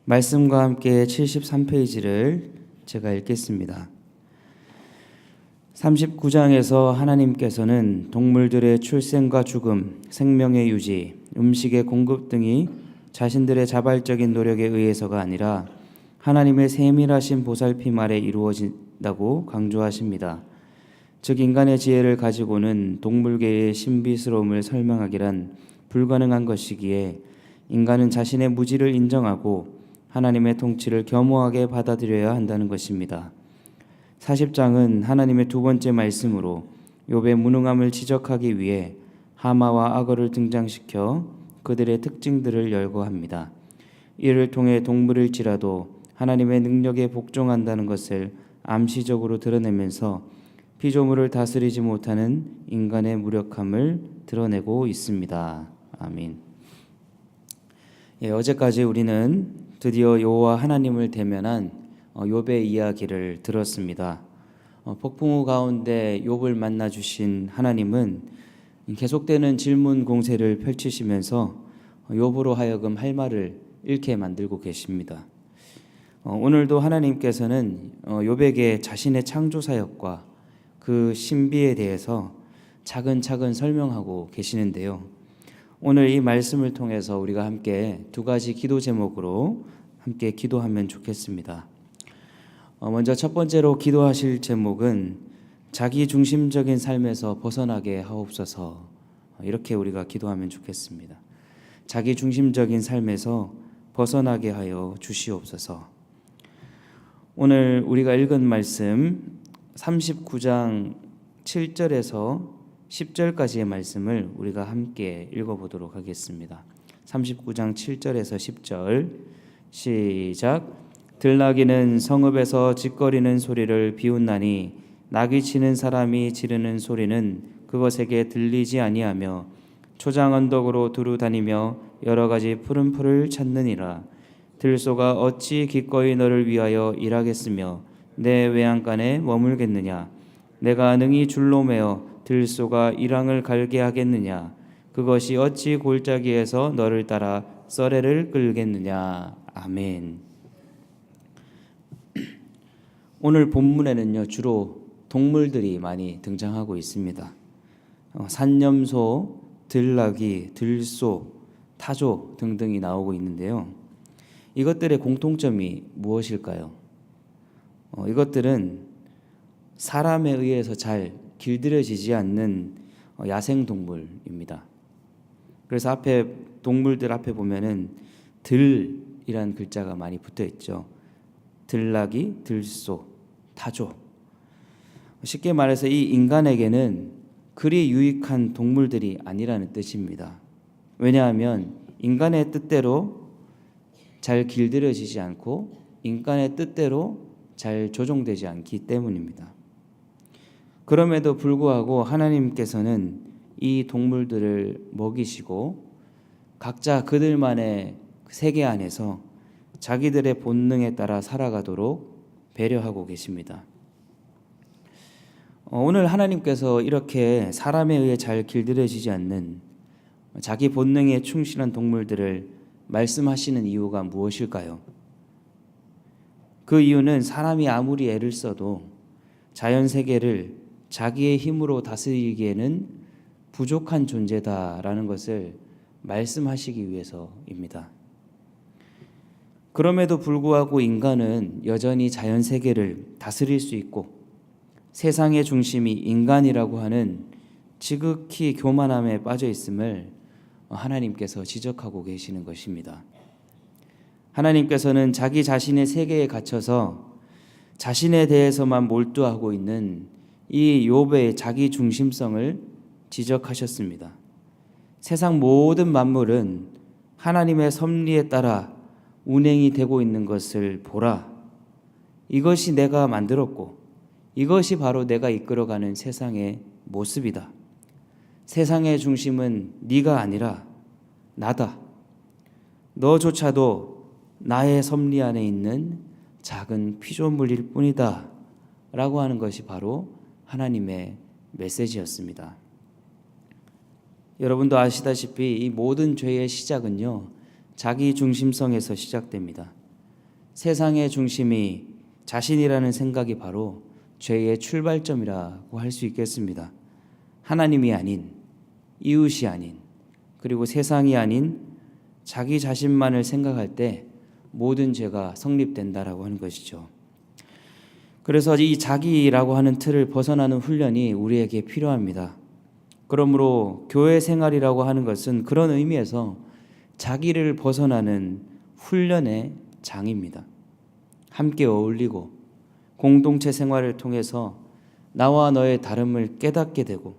말씀과 함께 73페이지를 제가 읽겠습니다. 39장에서 하나님께서는 동물들의 출생과 죽음, 생명의 유지, 음식의 공급 등이 자신들의 자발적인 노력에 의해서가 아니라 하나님의 세밀하신 보살핌 아래 이루어진다고 강조하십니다. 즉 인간의 지혜를 가지고는 동물계의 신비스러움을 설명하기란 불가능한 것이기에 인간은 자신의 무지를 인정하고 하나님의 통치를 겸허하게 받아들여야 한다는 것입니다. 40장은 하나님의 두 번째 말씀으로 욥의 무능함을 지적하기 위해 하마와 악어를 등장시켜 그들의 특징들을 열거합니다. 이를 통해 동물일지라도 하나님의 능력에 복종한다는 것을 암시적으로 드러내면서 피조물을 다스리지 못하는 인간의 무력함을 드러내고 있습니다. 아멘. 어제까지 우리는 드디어 여호와 하나님을 대면한 욥의 이야기를 들었습니다. 폭풍우 가운데 욥을 만나 주신 하나님은 계속되는 질문 공세를 펼치시면서 욥으로 하여금 할 말을 잃게 만들고 계십니다. 오늘도 하나님께서는 욥에게 자신의 창조 사역과 그 신비에 대해서 차근차근 설명하고 계시는데요. 오늘 이 말씀을 통해서 우리가 함께 두 가지 기도 제목으로 함께 기도하면 좋겠습니다. 먼저 첫 번째로 기도하실 제목은 자기 중심적인 삶에서 벗어나게 하옵소서. 이렇게 우리가 기도하면 좋겠습니다. 자기 중심적인 삶에서 벗어나게 하여 주시옵소서. 오늘 우리가 읽은 말씀 39장 7절에서 10절까지의 말씀을 우리가 함께 읽어보도록 하겠습니다. 39장 7절에서 10절 시작. 들나귀는 성읍에서 짖거리는 소리를 비웃나니 나귀 치는 사람이 지르는 소리는 그것에게 들리지 아니하며 초장 언덕으로 두루 다니며 여러 가지 푸른 풀을 찾느니라. 들소가 어찌 기꺼이 너를 위하여 일하겠으며 내 외양간에 머물겠느냐. 내가 능히 줄로 매어 들소가 일항을 갈게 하겠느냐. 그것이 어찌 골짜기에서 너를 따라 썰애를 끌겠느냐. 아멘. 오늘 본문에는요 주로 동물들이 많이 등장하고 있습니다. 산염소, 들나귀, 들소, 타조 등등이 나오고 있는데요. 이것들의 공통점이 무엇일까요? 이것들은 사람에 의해서 잘 길들여지지 않는 야생동물입니다. 그래서 앞에 동물들 앞에 보면은 들이란 글자가 많이 붙어 있죠. 들나귀, 들소, 타조. 쉽게 말해서 이 인간에게는 그리 유익한 동물들이 아니라는 뜻입니다. 왜냐하면 인간의 뜻대로 잘 길들여지지 않고 인간의 뜻대로 잘 조종되지 않기 때문입니다. 그럼에도 불구하고 하나님께서는 이 동물들을 먹이시고 각자 그들만의 세계 안에서 자기들의 본능에 따라 살아가도록 배려하고 계십니다. 오늘 하나님께서 이렇게 사람에 의해 잘 길들여지지 않는 자기 본능에 충실한 동물들을 말씀하시는 이유가 무엇일까요? 그 이유는 사람이 아무리 애를 써도 자연 세계를 자기의 힘으로 다스리기에는 부족한 존재다라는 것을 말씀하시기 위해서입니다. 그럼에도 불구하고 인간은 여전히 자연 세계를 다스릴 수 있고 세상의 중심이 인간이라고 하는 지극히 교만함에 빠져 있음을 하나님께서 지적하고 계시는 것입니다. 하나님께서는 자기 자신의 세계에 갇혀서 자신에 대해서만 몰두하고 있는 이 욥의 자기 중심성을 지적하셨습니다. 세상 모든 만물은 하나님의 섭리에 따라 운행이 되고 있는 것을 보라. 이것이 내가 만들었고 이것이 바로 내가 이끌어가는 세상의 모습이다. 세상의 중심은 네가 아니라 나다. 너조차도 나의 섭리 안에 있는 작은 피조물일 뿐이다 라고 하는 것이 바로 하나님의 메시지였습니다. 여러분도 아시다시피 이 모든 죄의 시작은요 자기 중심성에서 시작됩니다. 세상의 중심이 자신이라는 생각이 바로 죄의 출발점이라고 할 수 있겠습니다. 하나님이 아닌, 이웃이 아닌, 그리고 세상이 아닌 자기 자신만을 생각할 때 모든 죄가 성립된다라고 하는 것이죠. 그래서 이 자기라고 하는 틀을 벗어나는 훈련이 우리에게 필요합니다. 그러므로 교회 생활이라고 하는 것은 그런 의미에서 자기를 벗어나는 훈련의 장입니다. 함께 어울리고 공동체 생활을 통해서 나와 너의 다름을 깨닫게 되고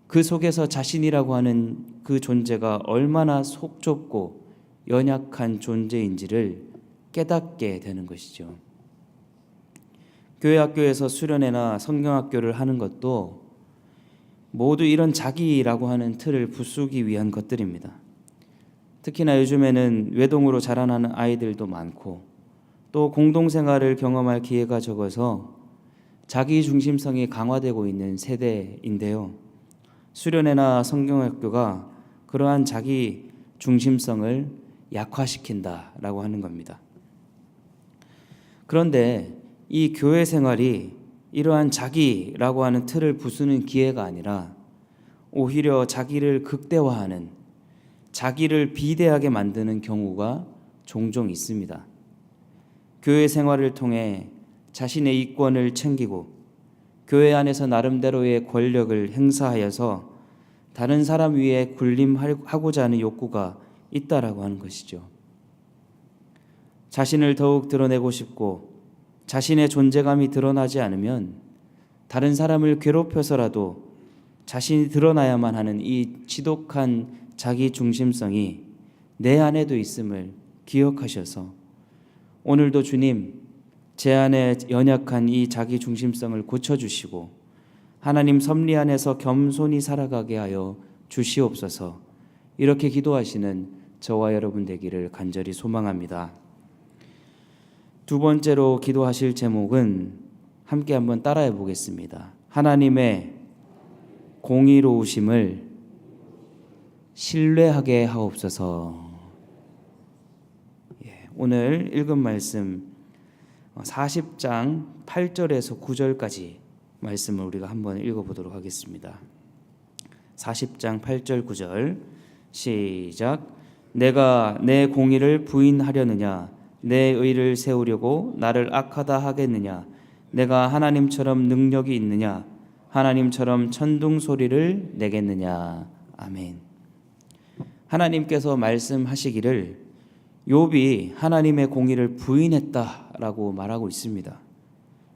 그 속에서 자신이라고 하는 그 존재가 얼마나 속 좁고 연약한 존재인지를 깨닫게 되는 것이죠. 교회 학교에서 수련회나 성경학교를 하는 것도 모두 이런 자기라고 하는 틀을 부수기 위한 것들입니다. 특히나 요즘에는 외동으로 자라나는 아이들도 많고 또 공동생활을 경험할 기회가 적어서 자기 중심성이 강화되고 있는 세대인데요. 수련회나 성경학교가 그러한 자기 중심성을 약화시킨다라고 하는 겁니다. 그런데 이 교회 생활이 이러한 자기라고 하는 틀을 부수는 기회가 아니라 오히려 자기를 극대화하는, 자기를 비대하게 만드는 경우가 종종 있습니다. 교회 생활을 통해 자신의 이권을 챙기고 교회 안에서 나름대로의 권력을 행사하여서 다른 사람 위에 군림하고자 하는 욕구가 있다라고 하는 것이죠. 자신을 더욱 드러내고 싶고 자신의 존재감이 드러나지 않으면 다른 사람을 괴롭혀서라도 자신이 드러나야만 하는 이 지독한 자기 중심성이 내 안에도 있음을 기억하셔서 오늘도 주님, 제 안에 연약한 이 자기 중심성을 고쳐주시고 하나님 섭리 안에서 겸손히 살아가게 하여 주시옵소서. 이렇게 기도하시는 저와 여러분 되기를 간절히 소망합니다. 두 번째로 기도하실 제목은 함께 한번 따라해 보겠습니다. 하나님의 공의로우심을 신뢰하게 하옵소서. 오늘 읽은 말씀 40장 8절에서 9절까지 말씀을 우리가 한번 읽어보도록 하겠습니다. 40장 8절 9절 시작. 내가 내 공의를 부인하려느냐, 내 의를 세우려고 나를 악하다 하겠느냐. 내가 하나님처럼 능력이 있느냐, 하나님처럼 천둥 소리를 내겠느냐. 아멘. 하나님께서 말씀하시기를 욥이 하나님의 공의를 부인했다라고 말하고 있습니다.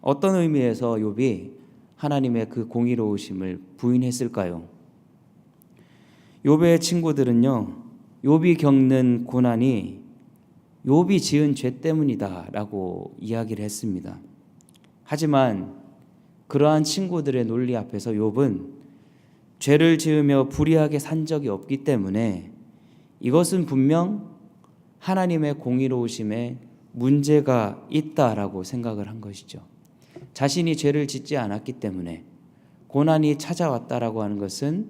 어떤 의미에서 욥이 하나님의 그 공의로우심을 부인했을까요? 욥의 친구들은요, 욥이 겪는 고난이 욥이 지은 죄 때문이다라고 이야기를 했습니다. 하지만 그러한 친구들의 논리 앞에서 욥은 죄를 지으며 불의하게 산 적이 없기 때문에 이것은 분명 하나님의 공의로우심에 문제가 있다라고 생각을 한 것이죠. 자신이 죄를 짓지 않았기 때문에 고난이 찾아왔다라고 하는 것은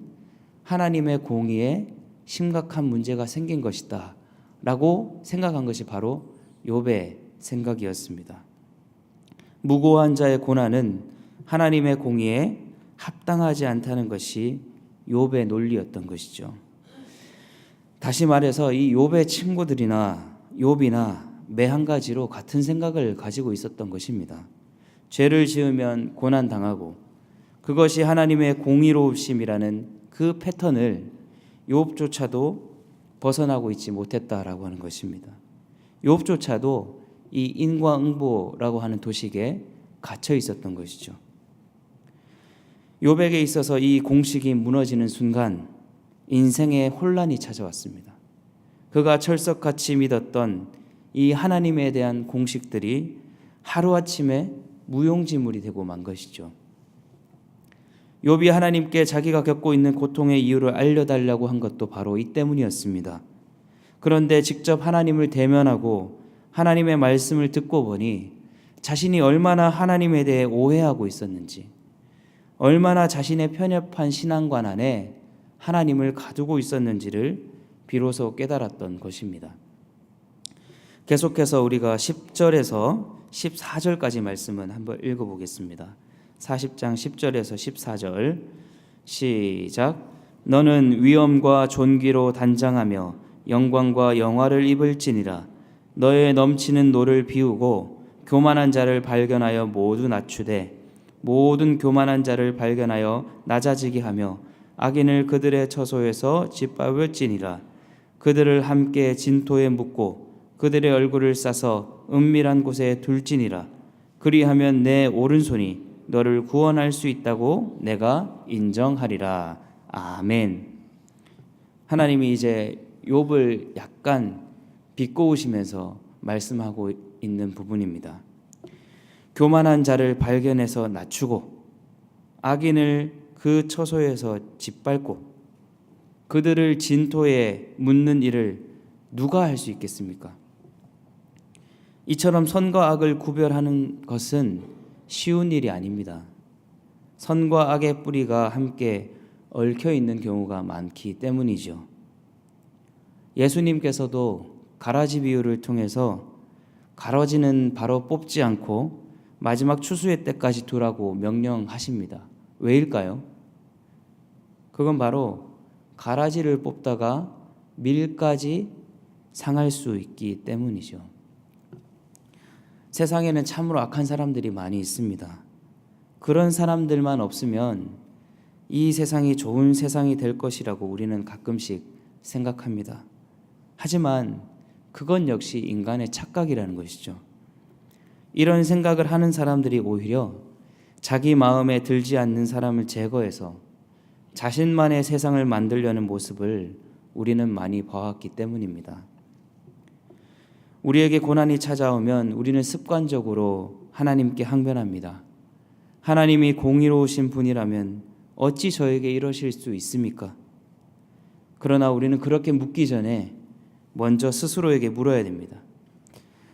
하나님의 공의에 심각한 문제가 생긴 것이다 라고 생각한 것이 바로 욥의 생각이었습니다. 무고한 자의 고난은 하나님의 공의에 합당하지 않다는 것이 욥의 논리였던 것이죠. 다시 말해서 이 욥의 친구들이나 욥이나 매 한 가지로 같은 생각을 가지고 있었던 것입니다. 죄를 지으면 고난당하고 그것이 하나님의 공의로우심이라는 그 패턴을 욥조차도 벗어나고 있지 못했다라고 하는 것입니다. 욥조차도 이 인과응보라고 하는 도식에 갇혀 있었던 것이죠. 욥에게 있어서 이 공식이 무너지는 순간 인생의 혼란이 찾아왔습니다. 그가 철석같이 믿었던 이 하나님에 대한 공식들이 하루아침에 무용지물이 되고 만 것이죠. 욥이 하나님께 자기가 겪고 있는 고통의 이유를 알려달라고 한 것도 바로 이 때문이었습니다. 그런데 직접 하나님을 대면하고 하나님의 말씀을 듣고 보니 자신이 얼마나 하나님에 대해 오해하고 있었는지, 얼마나 자신의 편협한 신앙관 안에 하나님을 가두고 있었는지를 비로소 깨달았던 것입니다. 계속해서 우리가 10절에서 14절까지 말씀은 한번 읽어보겠습니다. 40장 10절에서 14절 시작. 너는 위엄과 존귀로 단장하며 영광과 영화를 입을지니라. 너의 넘치는 노를 비우고 교만한 자를 발견하여 모두 낮추되 모든 교만한 자를 발견하여 낮아지게 하며 악인을 그들의 처소에서 짓밟을지니라. 그들을 함께 진토에 묻고 그들의 얼굴을 싸서 은밀한 곳에 둘지니라. 그리하면 내 오른손이 너를 구원할 수 있다고 내가 인정하리라. 아멘. 하나님이 이제 욥을 약간 비꼬으시면서 말씀하고 있는 부분입니다. 교만한 자를 발견해서 낮추고 악인을 그 처소에서 짓밟고 그들을 진토에 묻는 일을 누가 할 수 있겠습니까? 이처럼 선과 악을 구별하는 것은 쉬운 일이 아닙니다. 선과 악의 뿌리가 함께 얽혀 있는 경우가 많기 때문이죠. 예수님께서도 가라지 비유를 통해서 가라지는 바로 뽑지 않고 마지막 추수의 때까지 두라고 명령하십니다. 왜일까요? 그건 바로 가라지를 뽑다가 밀까지 상할 수 있기 때문이죠. 세상에는 참으로 악한 사람들이 많이 있습니다. 그런 사람들만 없으면 이 세상이 좋은 세상이 될 것이라고 우리는 가끔씩 생각합니다. 하지만 그건 역시 인간의 착각이라는 것이죠. 이런 생각을 하는 사람들이 오히려 자기 마음에 들지 않는 사람을 제거해서 자신만의 세상을 만들려는 모습을 우리는 많이 봐왔기 때문입니다. 우리에게 고난이 찾아오면 우리는 습관적으로 하나님께 항변합니다. 하나님이 공의로우신 분이라면 어찌 저에게 이러실 수 있습니까? 그러나 우리는 그렇게 묻기 전에 먼저 스스로에게 물어야 됩니다.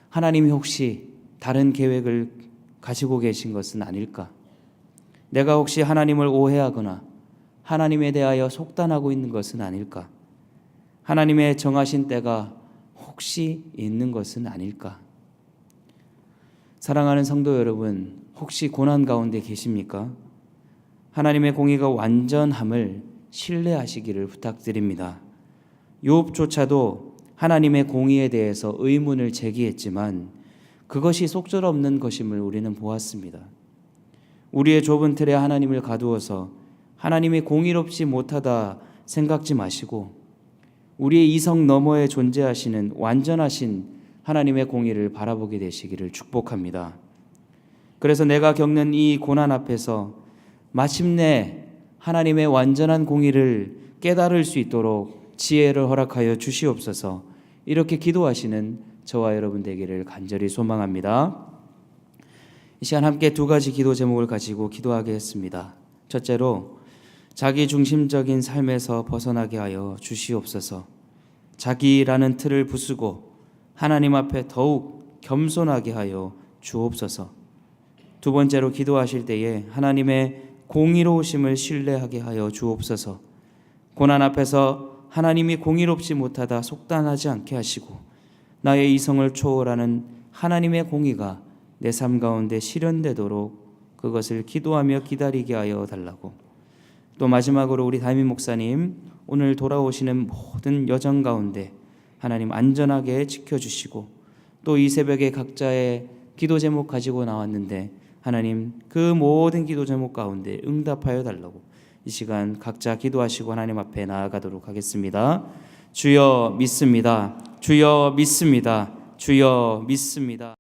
하나님이 혹시 다른 계획을 가지고 계신 것은 아닐까? 내가 혹시 하나님을 오해하거나 하나님에 대하여 속단하고 있는 것은 아닐까? 하나님의 정하신 때가 혹시 있는 것은 아닐까? 사랑하는 성도 여러분, 혹시 고난 가운데 계십니까? 하나님의 공의가 완전함을 신뢰하시기를 부탁드립니다. 욥조차도 하나님의 공의에 대해서 의문을 제기했지만 그것이 속절없는 것임을 우리는 보았습니다. 우리의 좁은 틀에 하나님을 가두어서 하나님이 공의롭지 못하다 생각지 마시고 우리의 이성 너머에 존재하시는 완전하신 하나님의 공의를 바라보게 되시기를 축복합니다. 그래서 내가 겪는 이 고난 앞에서 마침내 하나님의 완전한 공의를 깨달을 수 있도록 지혜를 허락하여 주시옵소서. 이렇게 기도하시는 저와 여러분 되기를 간절히 소망합니다. 이 시간 함께 두 가지 기도 제목을 가지고 기도하겠습니다. 첫째로 자기 중심적인 삶에서 벗어나게 하여 주시옵소서. 자기라는 틀을 부수고 하나님 앞에 더욱 겸손하게 하여 주옵소서. 두 번째로 기도하실 때에 하나님의 공의로우심을 신뢰하게 하여 주옵소서. 고난 앞에서 하나님이 공의롭지 못하다 속단하지 않게 하시고 나의 이성을 초월하는 하나님의 공의가 내 삶 가운데 실현되도록 그것을 기도하며 기다리게 하여 달라고. 또 마지막으로 우리 담임 목사님 오늘 돌아오시는 모든 여정 가운데 하나님 안전하게 지켜주시고 또 이 새벽에 각자의 기도 제목 가지고 나왔는데 하나님 그 모든 기도 제목 가운데 응답하여 달라고 이 시간 각자 기도하시고 하나님 앞에 나아가도록 하겠습니다. 주여 믿습니다. 주여 믿습니다. 주여 믿습니다.